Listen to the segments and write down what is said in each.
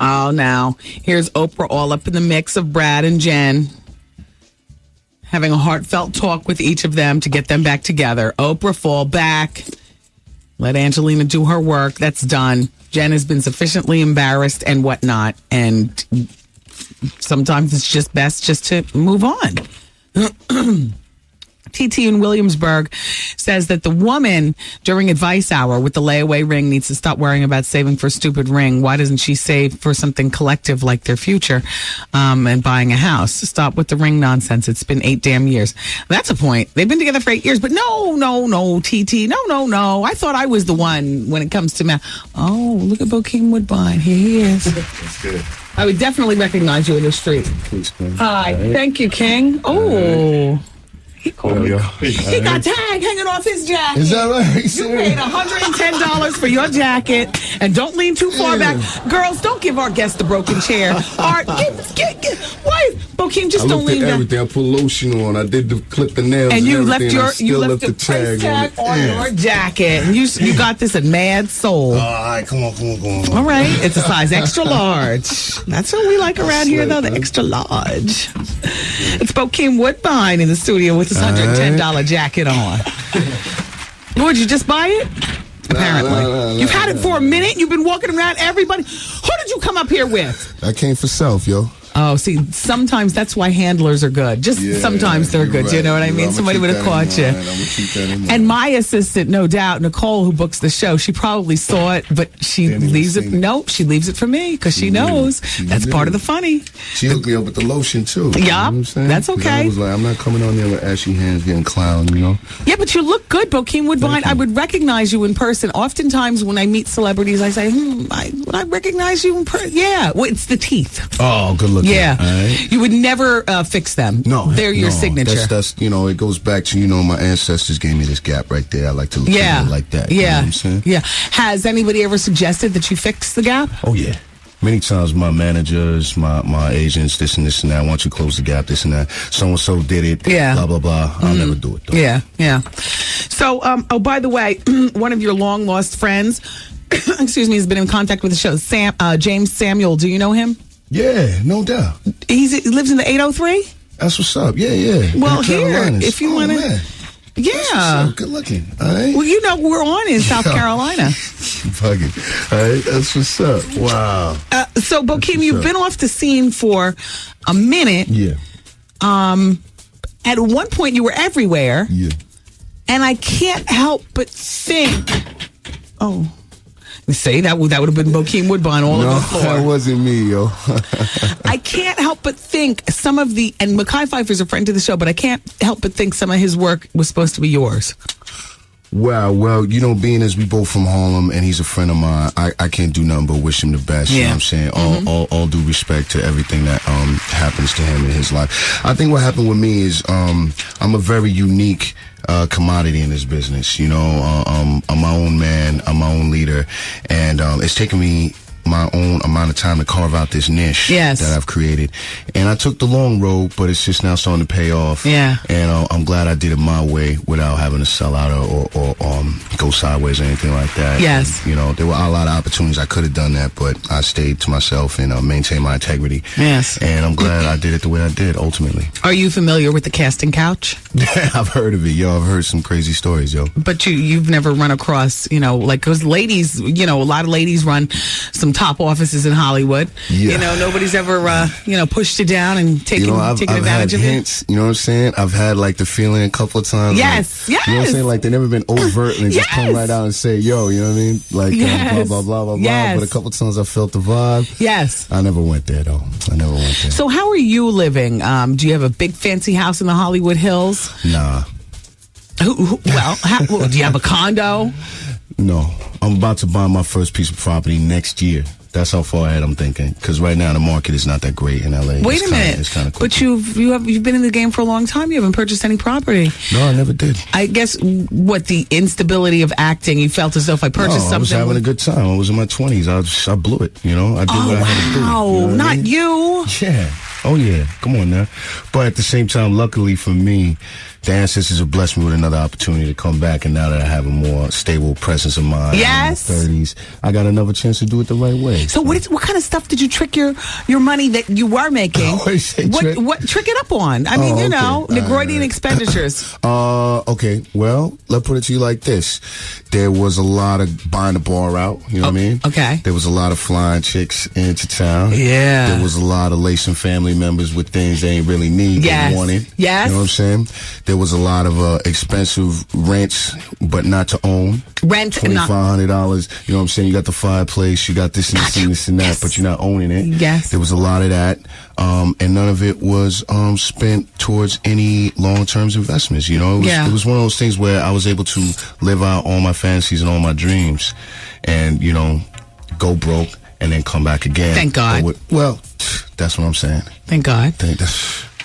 Oh, now here's Oprah all up in the mix of Brad and Jen, having a heartfelt talk with each of them to get them back together. Oprah, fall back. Let Angelina do her work. That's done. Jen has been sufficiently embarrassed and whatnot. And sometimes it's just best just to move on. TT in Williamsburg says that the woman during advice hour with the layaway ring needs to stop worrying about saving for a stupid ring. Why doesn't she save for something collective like their future and buying a house? Stop with the ring nonsense. It's been 8 damn years. That's a point. They've been together for 8 years, but no, TT. No. I thought I was the one when it comes to math. Oh, look at Bokeem Woodbine. Here he is. That's good. I would definitely recognize you in the street. Please, Hi. Right. Thank you, King. Oh. He got tag hanging off his jacket. Is that right? You paid $110 for your jacket, and don't lean too far back. Girls, don't give our guest the broken chair. Art, why, Bokeem, just don't lean back. Everything. I put lotion on. I did clip the nails, and you left the tag on your jacket. And you got this at Mad Soul. All right, come on. All right, it's a size extra large. That's what we like around here, though, the extra large. It's Bokeem Woodbine in the studio with his $110 jacket on. Would you just buy it? Apparently. No, You've had it for a minute. You've been walking around everybody. Who did you come up here with? I came for self, yo. Oh, see, sometimes that's why handlers are good. Sometimes they're good. Right. You know what I mean? Somebody would have caught you. And my assistant, no doubt, Nicole, who books the show, she probably saw it, but she leaves it. Nope, she leaves it for me because she knows that's part of the funny. She hooked me up with the lotion too. Yeah, that's okay. I was like, I'm not coming on there with ashy hands getting clowned, you know? Yeah, but you look good, Bokeem Woodbine. I would recognize you in person. Oftentimes when I meet celebrities, I say, would I recognize you in person? Yeah, well, it's the teeth. Oh, good look. Yeah, right. You would never fix them. No, they're your signature. That's it goes back to my ancestors gave me this gap right there. I like to look at it like that. Yeah, you know what I'm saying? Yeah. Has anybody ever suggested that you fix the gap? Oh yeah. Many times my managers, my agents, this and that, why don't you close the gap, this and that. So-and-so did it, blah, blah, blah. I'll never do it, though. Yeah. So, by the way, one of your long-lost friends, excuse me, has been in contact with the show, James Samuel. Do you know him? Yeah, no doubt. He lives in the 803? That's what's up. Yeah. Well, here, if you want to... Yeah. Good looking. All right. Well, we're on in South Carolina. Fucking. All right. That's what's up. Wow. So, Bokeem, you've been off the scene for a minute. Yeah. At one point, you were everywhere. Yeah. And I can't help but think... Oh... Say that would have been Bokeem Woodbine all over the floor. No, that wasn't me, yo. I can't help but think some of the, and Mekhi Phifer's a friend to the show, but I can't help but think some of his work was supposed to be yours. Well, being as we both from Harlem and he's a friend of mine, I can't do nothing but wish him the best. You know what I'm saying? All due respect to everything that happens to him in his life. I think what happened with me is I'm a very unique commodity in this business. I'm my own man, I'm my own leader, and it's taken me my own amount of time to carve out this niche that I've created. And I took the long road, but it's just now starting to pay off. Yeah. And I'm glad I did it my way without having to sell out or go sideways or anything like that. Yes. And, there were a lot of opportunities I could have done that, but I stayed to myself and maintained my integrity. Yes. And I'm glad I did it the way I did, ultimately. Are you familiar with the casting couch? Yeah, I've heard of it, yo. I've heard some crazy stories, yo. But you've never run across, because ladies, a lot of ladies run some top offices in Hollywood. Yeah. Nobody's ever, pushed you down and taken advantage of it. Hints, you know what I'm saying? I've had the feeling a couple of times. Yes. You know what I'm saying? They've never been overt and they just come right out and say, yo, you know what I mean? Blah, blah, blah, blah, blah. But a couple of times I felt the vibe. Yes. I never went there, though. So how are you living? Do you have a big fancy house in the Hollywood Hills? Nah. Do you have a condo? No. I'm about to buy my first piece of property next year. That's how far ahead I'm thinking. Because right now the market is not that great in LA. Wait a minute. It's kind of but you've been in the game for a long time. You haven't purchased any property. No, I never did. I guess the instability of acting, you felt as though if I purchased something. I was having a good time. I was in my 20s. I blew it. I did what I had to do. Not you. Yeah. Oh, yeah. Come on now. But at the same time, luckily for me, the ancestors have blessed me with another opportunity to come back, and now that I have a more stable presence of mind, yes, in my 30s, I got another chance to do it the right way. So what kind of stuff did you trick your money that you were making? What trick it up on? I mean, Negroidian expenditures. Okay. Well, let's put it to you like this: there was a lot of buying the bar out. You know what I mean? Okay. There was a lot of flying chicks into town. Yeah. There was a lot of lacing family members with things they ain't really need. Yes. They wanted. Yes. You know what I'm saying? There was a lot of expensive rents, but not to own. Rent, $2,500. You know what I'm saying? You got the fireplace, you got this and this and this and that, yes, but you're not owning it. Yes. There was a lot of that, and none of it was spent towards any long-term investments. You know, it was one of those things where I was able to live out all my fantasies and all my dreams, and go broke and then come back again. Thank God. Well, that's what I'm saying. Thank God.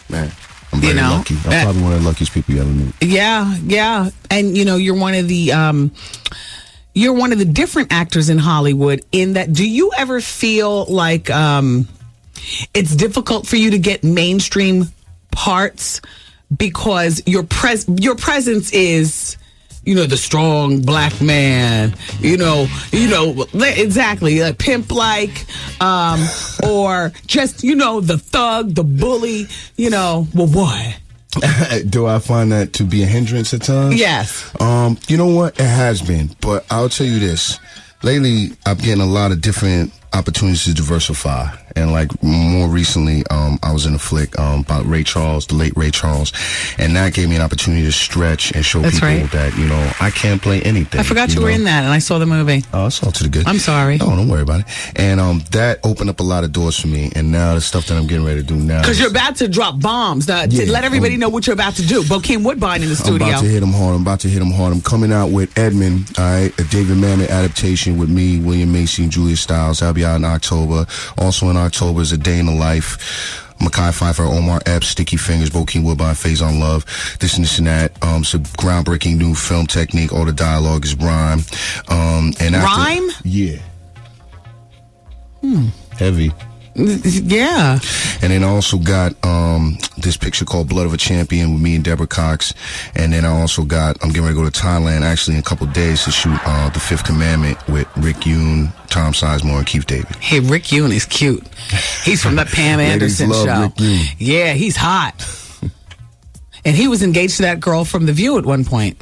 Man. I'm very lucky. I'm probably one of the luckiest people you ever meet. Yeah. And you're one of the different actors in Hollywood in that, do you ever feel like it's difficult for you to get mainstream parts because your presence is the strong black man, exactly, pimp-like, or just, the thug, the bully, what? Do I find that to be a hindrance at times? Yes. You know what? It has been. But I'll tell you this. Lately, I'm getting a lot of different opportunities to diversify. And like more recently, I was in a flick about Ray Charles, the late Ray Charles, and that gave me an opportunity to stretch and show people that I can't play anything. I forgot you were in that, and I saw the movie. Oh, it's all to the good. I'm sorry. No, don't worry about it. And that opened up a lot of doors for me. And now the stuff that I'm getting ready to do now, because you're about to drop bombs. To let everybody know what you're about to do. Bokeem Woodbine in the studio. I'm about to hit him hard. I'm coming out with Edmund, all right, a David Mamet adaptation with me, William Macy, and Julia Stiles. That'll be out in October. Also in October is A Day in the Life. Mackay Pfeiffer, Omar Epps, Sticky Fingers, Bokeem Woodbine, Phase on Love, this and this and that. It's a groundbreaking new film technique. All the dialogue is rhyme. Rhyme? Yeah. Heavy. Yeah. And then I also got this picture called Blood of a Champion with me and Deborah Cox. And then I'm getting ready to go to Thailand actually in a couple of days to shoot The Fifth Commandment with Rick Yoon, Tom Sizemore, and Keith David. Hey, Rick Yoon is cute. He's from the Pam Anderson show. Rick Yoon. Yeah, he's hot. And he was engaged to that girl from The View at one point.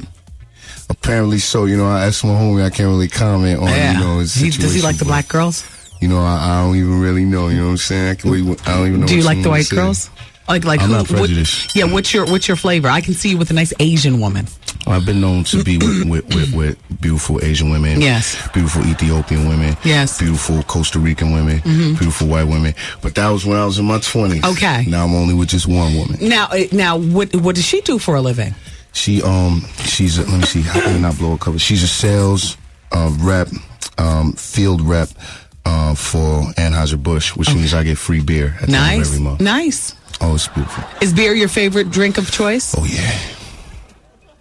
Apparently so. I asked my homie, I can't really comment on his situation. Does he like the black girls? I don't even really know. You know what I'm saying? I don't even know. Do you like the white girls? Like I'm not prejudiced. What's your flavor? I can see you with a nice Asian woman. I've been known to be with beautiful Asian women. Yes. Beautiful Ethiopian women. Yes. Beautiful Costa Rican women. Mm-hmm. Beautiful white women. But that was when I was in my 20s. Okay. Now I'm only with just one woman. Now, what does she do for a living? She's let me see. How can I not blow a cover? She's a sales rep, field rep. For Anheuser-Busch, which means I get free beer at the end of every month. Nice. Oh, it's beautiful. Is beer your favorite drink of choice? Oh, yeah.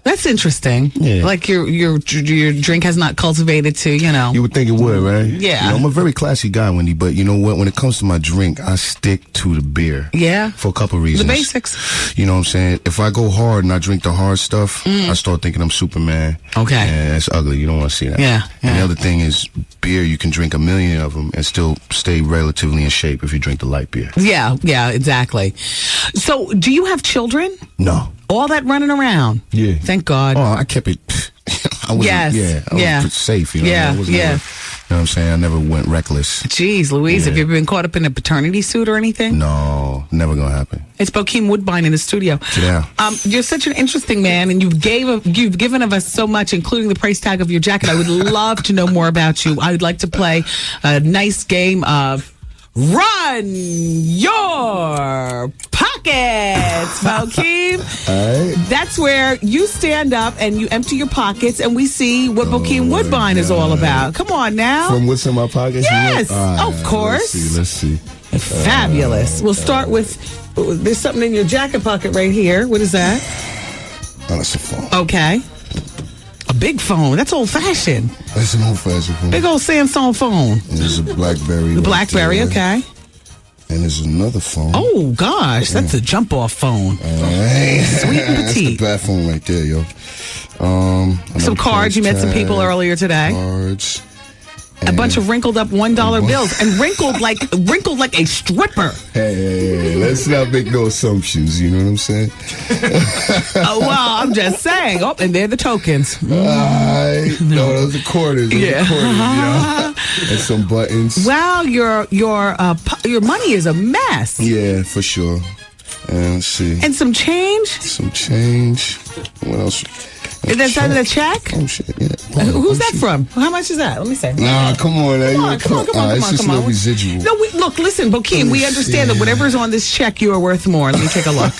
That's interesting. Yeah. Like your drink has not cultivated to, You would think it would, right? Yeah. I'm a very classy guy, Wendy, but you know what? When it comes to my drink, I stick to the beer. Yeah. For a couple of reasons. The basics. You know what I'm saying? If I go hard and I drink the hard stuff, I start thinking I'm Superman. Okay. And that's ugly. You don't want to see that. Yeah. And the other thing is beer, you can drink 1,000,000 of them and still stay relatively in shape if you drink the light beer. Yeah, exactly. So, do you have children? No. All that running around. Yeah. Thank God. Oh, I kept it. I was safe. Yeah. I was never, you know what I'm saying? I never went reckless. Jeez, Louise, have you ever been caught up in a paternity suit or anything? No, never gonna happen. It's Bokeem Woodbine in the studio. Yeah. You're such an interesting man, and you've given of us so much, including the price tag of your jacket. I would love to know more about you. I would like to play a nice game of Run Your Pockets, Bokeem. All right. That's where you stand up and you empty your pockets, and we see what Bokeem Woodbine is all about. Come on now. From what's in my pockets? Yes, of course. Let's see. Fabulous. We'll start with, there's something in your jacket pocket right here. What is that? Oh, that's a phone. Okay. A big phone. That's old-fashioned. That's an old-fashioned phone. Big old Samsung phone. And there's a BlackBerry. The BlackBerry, okay. And there's another phone. Oh, gosh. That's a jump-off phone. Sweet and That's petite. the bad phone right there, yo. Some cards. You met some people earlier today. Cards. A bunch of wrinkled up $1 bills. And wrinkled like a stripper. Hey, let's not make no assumptions. You know what I'm saying? Oh, well, I'm just saying. Oh, and they're the tokens. No, those are quarters. And some buttons. Wow, your money is a mess. Yeah, for sure. And let's see. And some change. Some change. What else? Is that side of the check? Oh shit! Yeah. Who's that from? How much is that? Let me see. Nah, come on, Come on. It's just a little residual. No, look, listen, Bokeem, we understand that whatever's on this check, you are worth more. Let me take a look.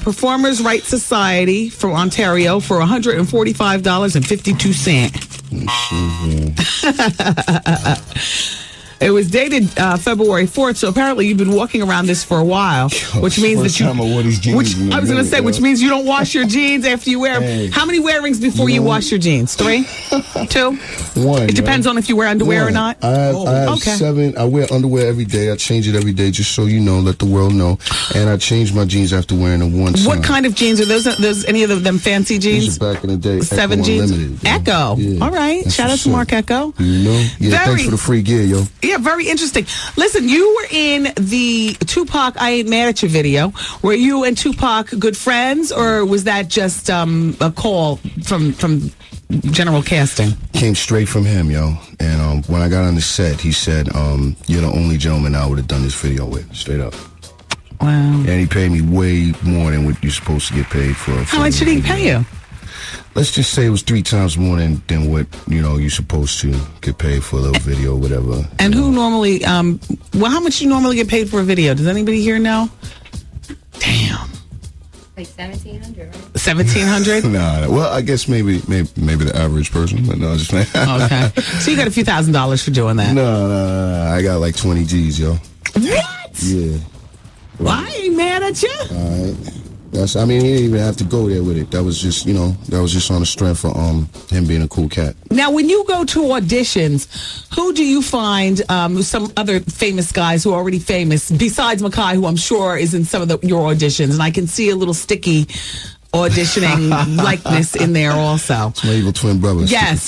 Performers' Rights Society from Ontario for $145.52. It was dated February 4th, so apparently you've been walking around this for a while, which means that you. I was going to say, which means you don't wash your jeans after you wear them. Hey. How many wearings before you wash your jeans? 3? 2? One. It depends on if you wear underwear or not. I have 7. I wear underwear every day. I change it every day, just so you know, let the world know. And I change my jeans after wearing them once. What kind of jeans are those? Those any of them fancy jeans? These are back in the day. 7 Echo jeans. Unlimited, Echo. Yeah. All right. That's Shout out what's to up. Mark Echo. You know. Yeah. Thanks for the free gear, yo. Yeah, very interesting. Listen, you were in the Tupac I Ain't Mad at You video. Were you and Tupac good friends, or was that just a call from general casting? Came straight from him, yo. And when I got on the set, he said, you're the only gentleman I would have done this video with, straight up. Wow. And he paid me way more than what you're supposed to get paid for. How much did he pay you? Let's just say it was 3 times more than what, you're supposed to get paid for a little video or whatever. And who normally, how much do you normally get paid for a video? Does anybody here know? Damn. Like $1,700, right? $1,700? Nah, well, I guess maybe the average person, but no, just Okay. So you got a few $1,000s for doing that. No, I got like 20 G's, yo. What? Yeah. Well, I ain't mad at you. All right. He didn't even have to go there with it. That was just, on the strength of him being a cool cat. Now, when you go to auditions, who do you find some other famous guys who are already famous, besides Makai, who I'm sure is in some of your auditions, and I can see a little sticky auditioning likeness in there also. It's my evil twin brother. Yes.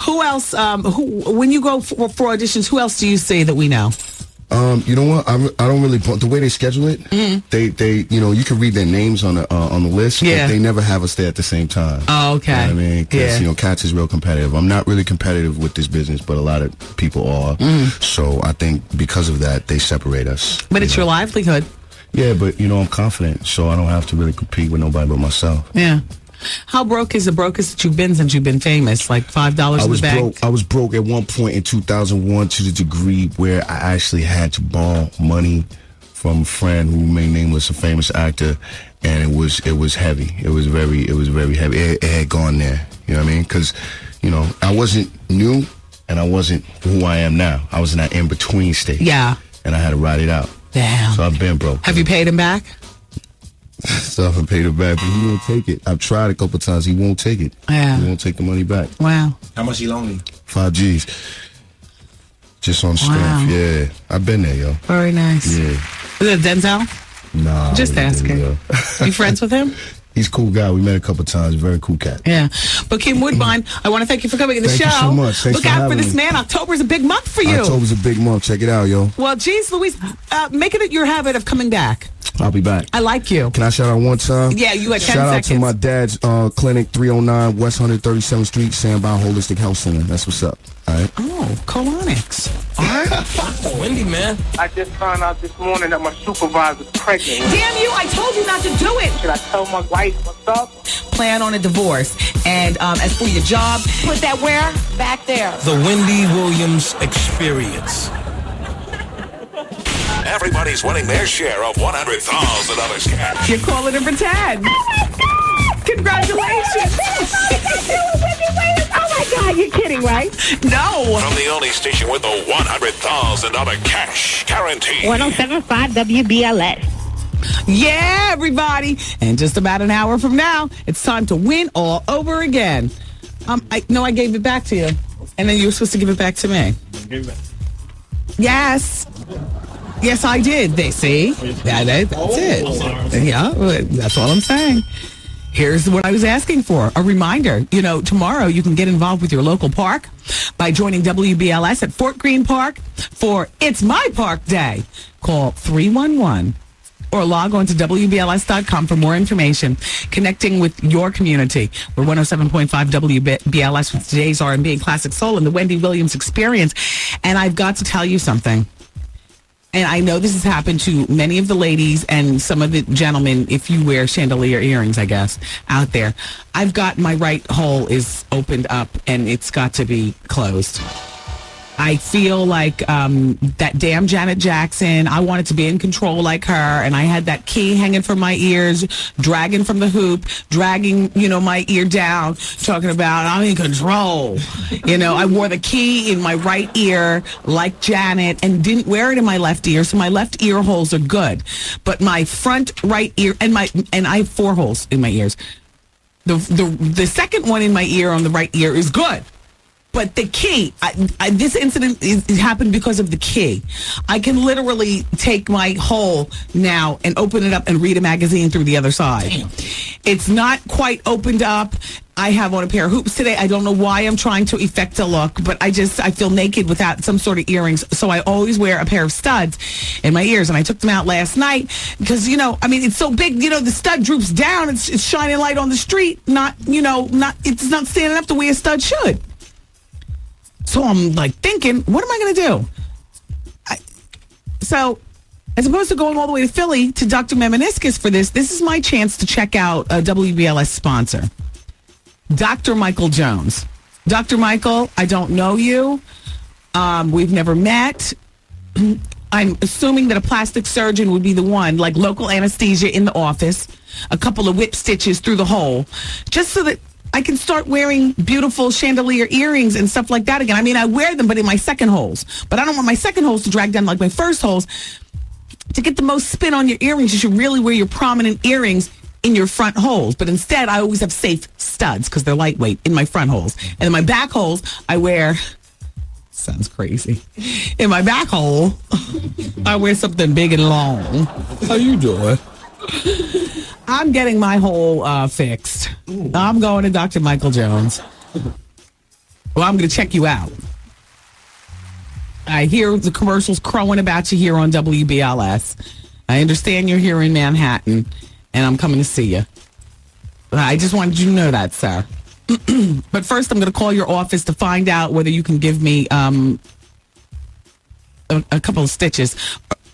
Who else, when you go for auditions, who else do you see that we know? You know what? I don't really. The way they schedule it, they you can read their names on the list, but they never have us there at the same time. Oh, okay. You know what I mean, because Cats is real competitive. I'm not really competitive with this business, but a lot of people are. So I think because of that, they separate us. But it's your livelihood. Yeah, but I'm confident, so I don't have to really compete with nobody but myself. Yeah. How broke is the brokest that you've been since you've been famous? Like $5 in the bank? I was broke at one point in 2001 to the degree where I actually had to borrow money from a friend who remained nameless, a famous actor, and it was heavy. It was very heavy. It had gone there. You know what I mean? Because I wasn't new and I wasn't who I am now. I was in that in between stage. Yeah. And I had to ride it out. Damn. So I've been broke. Have you paid him back? Stuff and paid it back, but he won't take it. I've tried a couple times. He won't take it. Yeah. He won't take the money back. Wow. How much he loaned you? 5 G's. Just on strength. Wow. Yeah. I've been there, yo. Very nice. Yeah. Is it Denzel? Nah. Just asking. You friends with him? He's a cool guy. We met a couple times. Very cool cat. Yeah. Bokeem Woodbine, I want to thank you for coming to the Thank show. you so much. Thanks Look for out for having this me. man. October's a big month for you. October's a big month. Check it out, yo. Well, geez, Louise, make it your habit of coming back. I'll be back. I like you. Can I shout out one time? Yeah, you had 10 Shout out seconds. to my dad's clinic, 309 West 137th Street, Sandbound Holistic Health Center. That's what's up. All right. Oh, colonics. All right. Wendy, man. I just found out this morning that my supervisor's pregnant. Damn you, I told you not to do it. Should I tell my wife what's up? Plan on a divorce. And as for your job, put that where? Back there. The Wendy Williams Experience. Everybody's winning their share of $100,000 cash. You're calling to pretend. Congratulations. Oh my God, you're kidding, right? No. From the only station with a $100,000 cash guarantee. 1075 WBLS. Yeah, everybody. And just about an hour from now, it's time to win all over again. I gave it back to you. And then you were supposed to give it back to me. Yes. Yes, I did. They see. That's it. Yeah, that's all I'm saying. Here's what I was asking for. A reminder. Tomorrow you can get involved with your local park by joining WBLS at Fort Greene Park for It's My Park Day. Call 311 or log on to WBLS.com for more information. Connecting with your community. We're 107.5 WBLS with today's R&B and classic soul and the Wendy Williams Experience. And I've got to tell you something. And I know this has happened to many of the ladies and some of the gentlemen, if you wear chandelier earrings, I guess, out there. I've got my right hole is opened up and it's got to be closed. I feel like that damn Janet Jackson, I wanted to be in control like her, and I had that key hanging from my ears, dragging from the hoop, dragging, my ear down, talking about I'm in control. I wore the key in my right ear like Janet and didn't wear it in my left ear, so my left ear holes are good. But my front right ear, and I have 4 holes in my ears. The second one in my ear on the right ear is good. But the key, this incident happened because of the key. I can literally take my hole now and open it up and read a magazine through the other side. Damn. It's not quite opened up. I have on a pair of hoops today. I don't know why I'm trying to effect a look, but I feel naked without some sort of earrings. So I always wear a pair of studs in my ears. And I took them out last night because, it's so big, the stud droops down. It's shining light on the street. It's not standing up the way a stud should. So I'm thinking, what am I going to do? So as opposed to going all the way to Philly to Dr. Memeniscus for this is my chance to check out a WBLS sponsor, Dr. Michael Jones. Dr. Michael, I don't know you. We've never met. I'm assuming that a plastic surgeon would be the one, like local anesthesia in the office, a couple of whip stitches through the hole, just so that I can start wearing beautiful chandelier earrings and stuff like that again. I mean, I wear them, but in my second holes. But I don't want my second holes to drag down like my first holes. To get the most spin on your earrings, you should really wear your prominent earrings in your front holes. But instead, I always have safe studs because they're lightweight in my front holes. And in my back holes, I wear... Sounds crazy. In my back hole, I wear something big and long. How you doing? I'm getting my hole fixed. I'm going to Dr. Michael Jones. Well, I'm going to check you out. I hear the commercials crowing about you here on WBLS. I understand you're here in Manhattan, and I'm coming to see you. I just wanted you to know that, sir. But first, I'm going to call your office to find out whether you can give me a couple of stitches.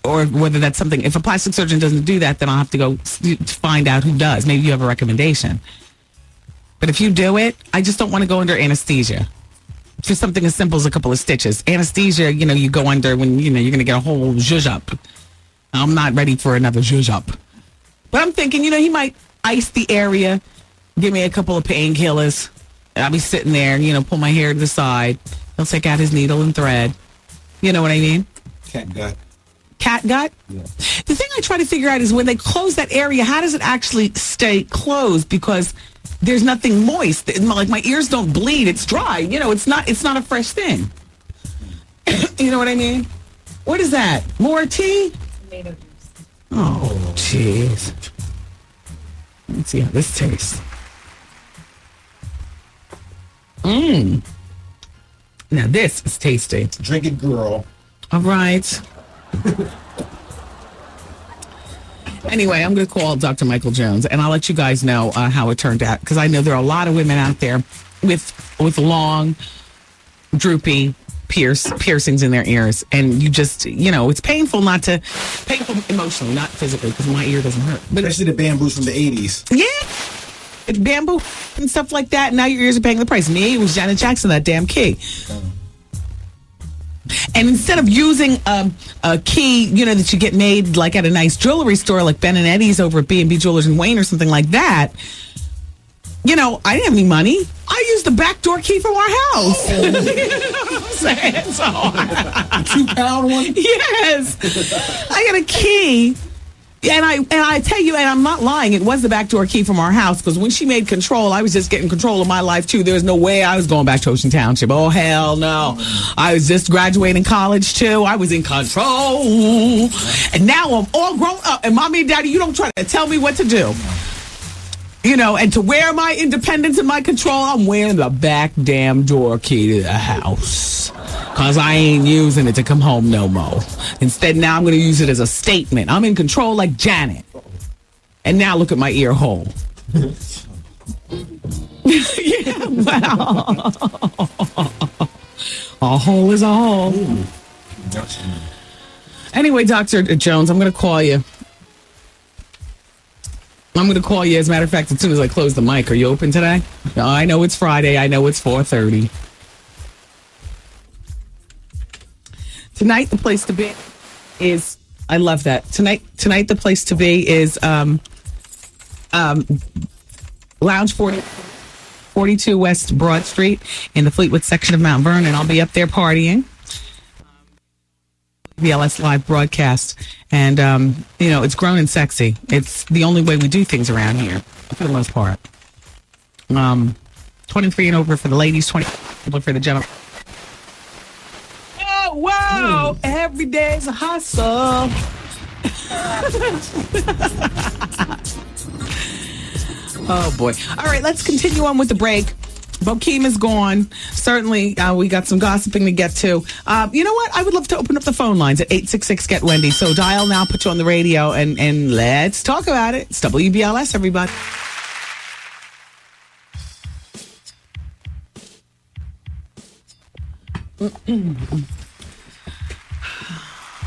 Or whether that's something, if a plastic surgeon doesn't do that, then I'll have to go find out who does. Maybe you have a recommendation. But if you do it, I just don't want to go under anesthesia. Just something as simple as a couple of stitches. Anesthesia, you go under when, you're going to get a whole zhuzh up. I'm not ready for another zhuzh up. But I'm thinking, he might ice the area, give me a couple of painkillers. I'll be sitting there, pull my hair to the side. He'll take out his needle and thread. You know what I mean? Cat gut. Cat gut? Yeah. The thing I try to figure out is when they close that area, how does it actually stay closed? Because there's nothing moist. Like my ears don't bleed. It's dry. It's not a fresh thing. You know what I mean? What is that? More tea? Tomato juice. Oh, jeez. Let's see how this tastes. Now this is tasty. Drink it, girl. All right. Anyway, I'm going to call Dr. Michael Jones, and I'll let you guys know how it turned out, because I know there are a lot of women out there with long, droopy piercings in their ears, and you just, it's painful emotionally, not physically, because my ear doesn't hurt. But especially the bamboos from the 80s. Yeah, it's bamboo and stuff like that. And now your ears are paying the price. Me, it was Janet Jackson, that damn key. And instead of using a key, that you get made like at a nice jewelry store, like Ben and Eddie's over at B&B Jewelers in Wayne or something like that, I didn't have any money. I used the backdoor key from our house. You know what I'm saying? So, a £2 one? Yes. I got a key Yeah, and I tell you, and I'm not lying, it was the backdoor key from our house, because when she made control, I was just getting control of my life too. There was no way I was going back to Ocean Township. Oh, hell no. I was just graduating college too. I was in control. And now I'm all grown up, and mommy and daddy, you don't try to tell me what to do. You know, and to wear my independence and my control, I'm wearing the back damn door key to the house. Because I ain't using it to come home no more. Instead, now I'm going to use it as a statement. I'm in control like Janet. And now look at my ear hole. Yeah, well. A hole is a hole. Anyway, Dr. Jones, I'm going to call you. I'm going to call you, as a matter of fact, as soon as I close the mic. Are you open today? No, I know it's Friday. I know it's 4:30. Tonight, the place to be is, I love that. Tonight, the place to be is Lounge 42 West Broad Street in the Fleetwood section of Mount Vernon. I'll be up there partying. VLS live broadcast. And, you know, it's grown and sexy. It's the only way we do things around here, for the most part. 23 and over for the ladies, 20 for the gentlemen. Oh, wow! Every day's a hustle. Oh, boy. All right, let's continue on with the break. Bokeem is gone. Certainly, we got some gossiping to get to. You know what? I would love to open up the phone lines at 866-GET-WENDY. So dial now, put you on the radio, and let's talk about it. It's WBLS, everybody.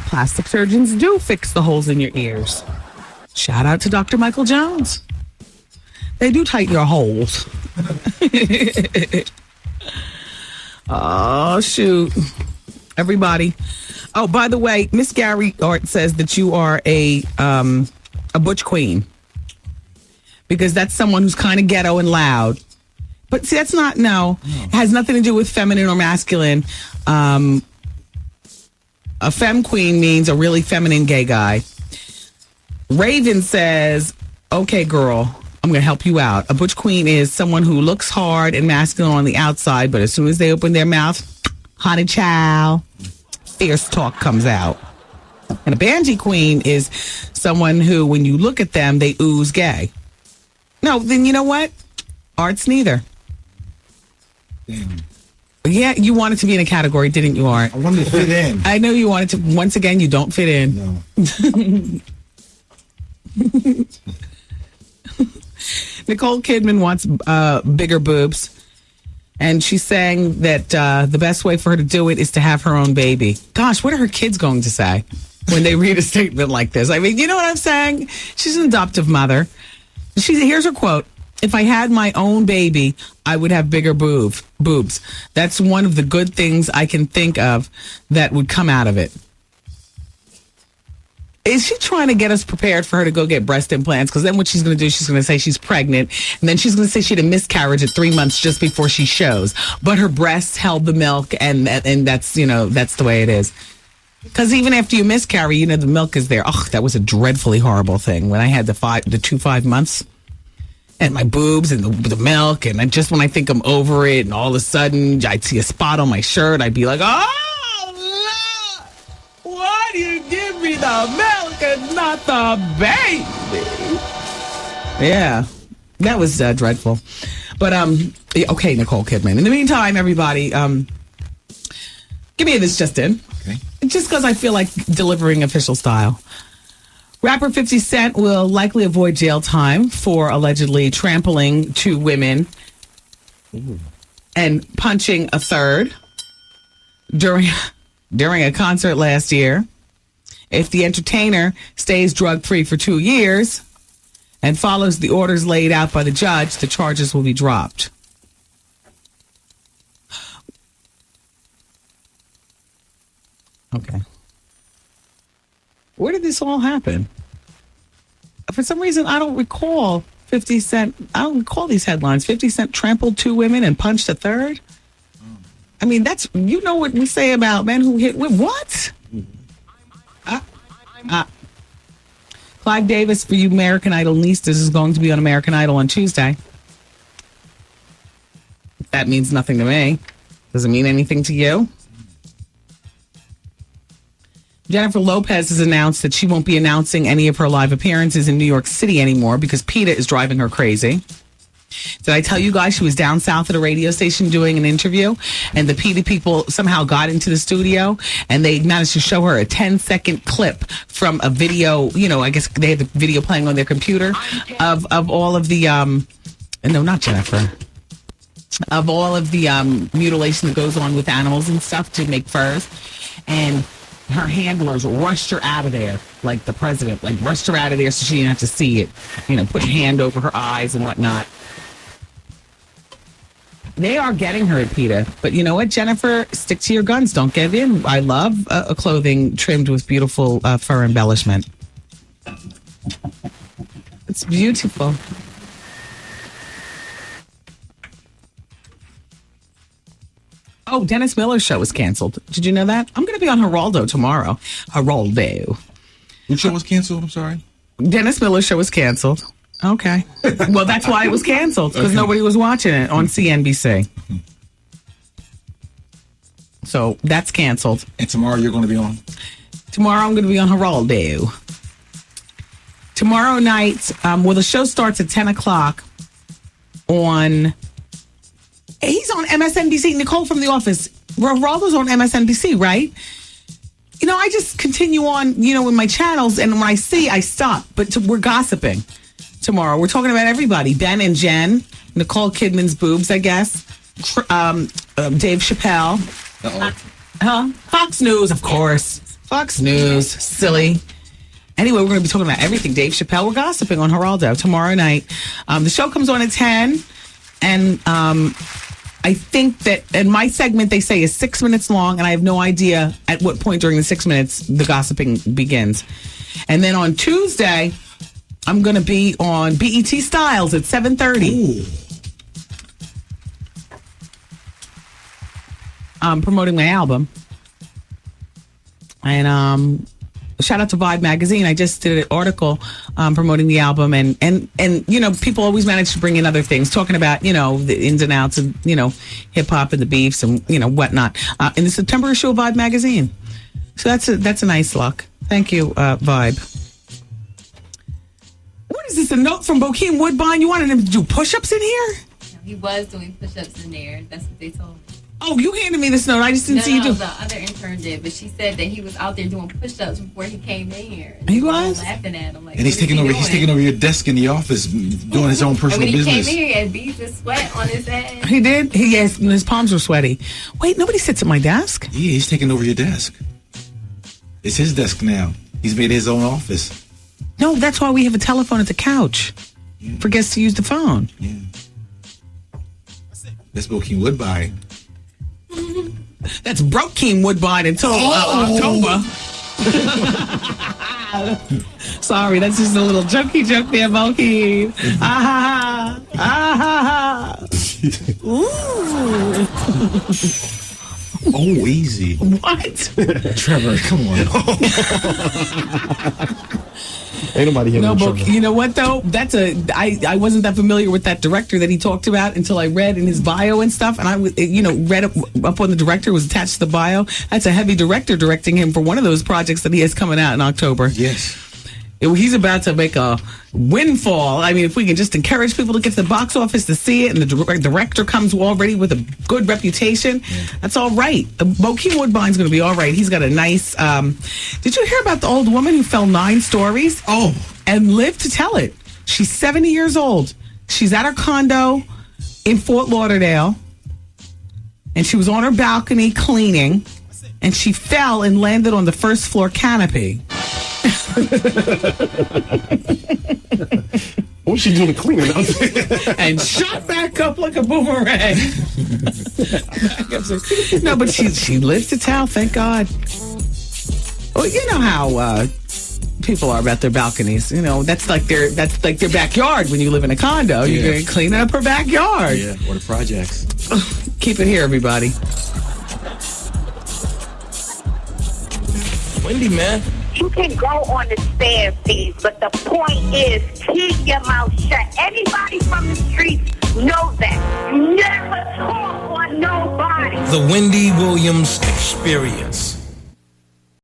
Plastic surgeons do fix the holes in your ears. Shout out to Dr. Michael Jones. They do tighten your holes. Oh, shoot. Everybody. Oh, by the way, Miss Gary Art says that you are a butch queen. Because that's someone who's kind of ghetto and loud. But see, that's not, no. It has nothing to do with feminine or masculine. A femme queen means a really feminine gay guy. Raven says, okay, girl, I'm going to help you out. A butch queen is someone who looks hard and masculine on the outside, but as soon as they open their mouth, honey child, fierce talk comes out. And a banshee queen is someone who, when you look at them, they ooze gay. No, then you know what? Art's neither. Damn. Yeah, you wanted to be in a category, didn't you, Art? I wanted to fit in. I know you wanted to. Once again, you don't fit in. No. Nicole Kidman wants bigger boobs. And she's saying that the best way for her to do it is to have her own baby. Gosh, what are her kids going to say when they read a statement like this? I mean, you know what I'm saying? She's an adoptive mother. Here's her quote. If I had my own baby, I would have bigger boobs. That's one of the good things I can think of that would come out of it. Is she trying to get us prepared for her to go get breast implants? Because then what she's going to do, she's going to say she's pregnant. And then she's going to say she had a miscarriage at 3 months just before she shows. But her breasts held the milk, and that's, you know, that's the way it is. Because even after you miscarry, you know, the milk is there. Oh, that was a dreadfully horrible thing. When I had the 2 5 months and my boobs and the milk, and just when I think I'm over it, and all of a sudden I'd see a spot on my shirt, I'd be like, oh, Lord, why do you give me the milk and not the baby? Yeah, that was dreadful. But, okay, Nicole Kidman. In the meantime, everybody, give me this just in. Okay. Just because I feel like delivering official style. Rapper 50 Cent will likely avoid jail time for allegedly trampling 2 women and punching a third during a concert last year. If the entertainer stays drug-free for 2 years and follows the orders laid out by the judge, the charges will be dropped. Okay. Where did this all happen? For some reason, I don't recall 50 Cent. I don't recall these headlines. 50 Cent trampled 2 women and punched a third. I mean, that's, you know what we say about men who hit with what? Clive Davis, for you American Idol nieces, is going to be on American Idol on Tuesday. That means nothing to me. Does it mean anything to you? Jennifer Lopez has announced that she won't be announcing any of her live appearances in New York City anymore because PETA is driving her crazy. Did I tell you guys she was down south at a radio station doing an interview, and the PETA people somehow got into the studio and they managed to show her a 10-second clip from a video, I guess they had the video playing on their computer of all of the, no, not Jennifer, of all of the mutilation that goes on with animals and stuff to make furs. And her handlers rushed her out of there, like the president, rushed her out of there so she didn't have to see it, put a hand over her eyes and whatnot. They are getting her at PETA. But you know what, Jennifer? Stick to your guns. Don't give in. I love clothing trimmed with beautiful fur embellishment. It's beautiful. Oh, Dennis Miller's show was canceled. Did you know that? I'm going to be on Geraldo tomorrow. Geraldo. Which show was canceled? I'm sorry. Dennis Miller's show was canceled. Okay. Well, that's why it was canceled, because nobody was watching it on CNBC. So that's canceled. And tomorrow you're going to be on? Tomorrow I'm going to be on Geraldo. Tomorrow night, the show starts at 10 o'clock on... He's on MSNBC. Nicole from The Office. Geraldo's on MSNBC, right? I just continue on, in my channels, and when I see, I stop. But we're gossiping. Tomorrow we're talking about everybody. Ben and Jen, Nicole Kidman's boobs, I guess. Dave Chappelle. Fox News, of course. Fox News, silly. Anyway, we're going to be talking about everything. Dave Chappelle. We're gossiping on Geraldo tomorrow night. The show comes on at 10, and I think that in my segment they say is 6 minutes long, and I have no idea at what point during the 6 minutes the gossiping begins. And then on Tuesday, I'm going to be on BET Styles at 7:30. Promoting my album. And shout out to Vibe Magazine. I just did an article promoting the album. And people always manage to bring in other things, talking about, the ins and outs of, hip-hop and the beefs and, whatnot. In the September issue of Vibe Magazine. So that's a nice look. Thank you, Vibe. What is this, a note from Bokeem Woodbine? You wanted him to do push-ups in here? No, he was doing push-ups in there. That's what they told me. Oh, you handed me this note. I just didn't see you do. The other intern did, but she said that he was out there doing push-ups before he came in here. He was? Laughing at him. Like, and he's taking over your desk in the office, doing his own personal business. When he came in here, he had beads of sweat on his head. He did? Yes, his palms were sweaty. Wait, nobody sits at my desk? Yeah, he's taking over your desk. It's his desk now. He's made his own office. No, that's why we have a telephone at the couch. Yeah. For guests to use the phone. Yeah. That's Bokeem Woodbine. That's Bokeem Woodbine until October. Sorry, that's just a little jokey joke there, Bokeem. Ah ha ha. Ooh. Oh, easy. What? Trevor, come on. Ain't nobody here. No, but you know what though? I wasn't that familiar with that director that he talked about until I read in his bio and stuff. And I read up on the director, was attached to the bio. That's a heavy director directing him for one of those projects that he has coming out in October. Yes. He's about to make a windfall. I mean, if we can just encourage people to get to the box office to see it, and the director comes already with a good reputation, that's all right. Bokeem Woodbine's going to be all right. He's got a nice... did you hear about the old woman who fell 9 stories? Oh. And lived to tell it. She's 70 years old. She's at her condo in Fort Lauderdale, and she was on her balcony cleaning, and she fell and landed on the first floor canopy. What was she doing cleaning? And shot back up like a boomerang. No, but she lived to tell, thank God. Well, you know how people are about their balconies. That's like their backyard when you live in a condo. Yeah. You're going to clean up her backyard. Yeah, or the projects. Keep it here, everybody. Wendy, man. You can go on the stand, please, but the point is, keep your mouth shut. Anybody from the streets knows that. Never talk on nobody. The Wendy Williams Experience.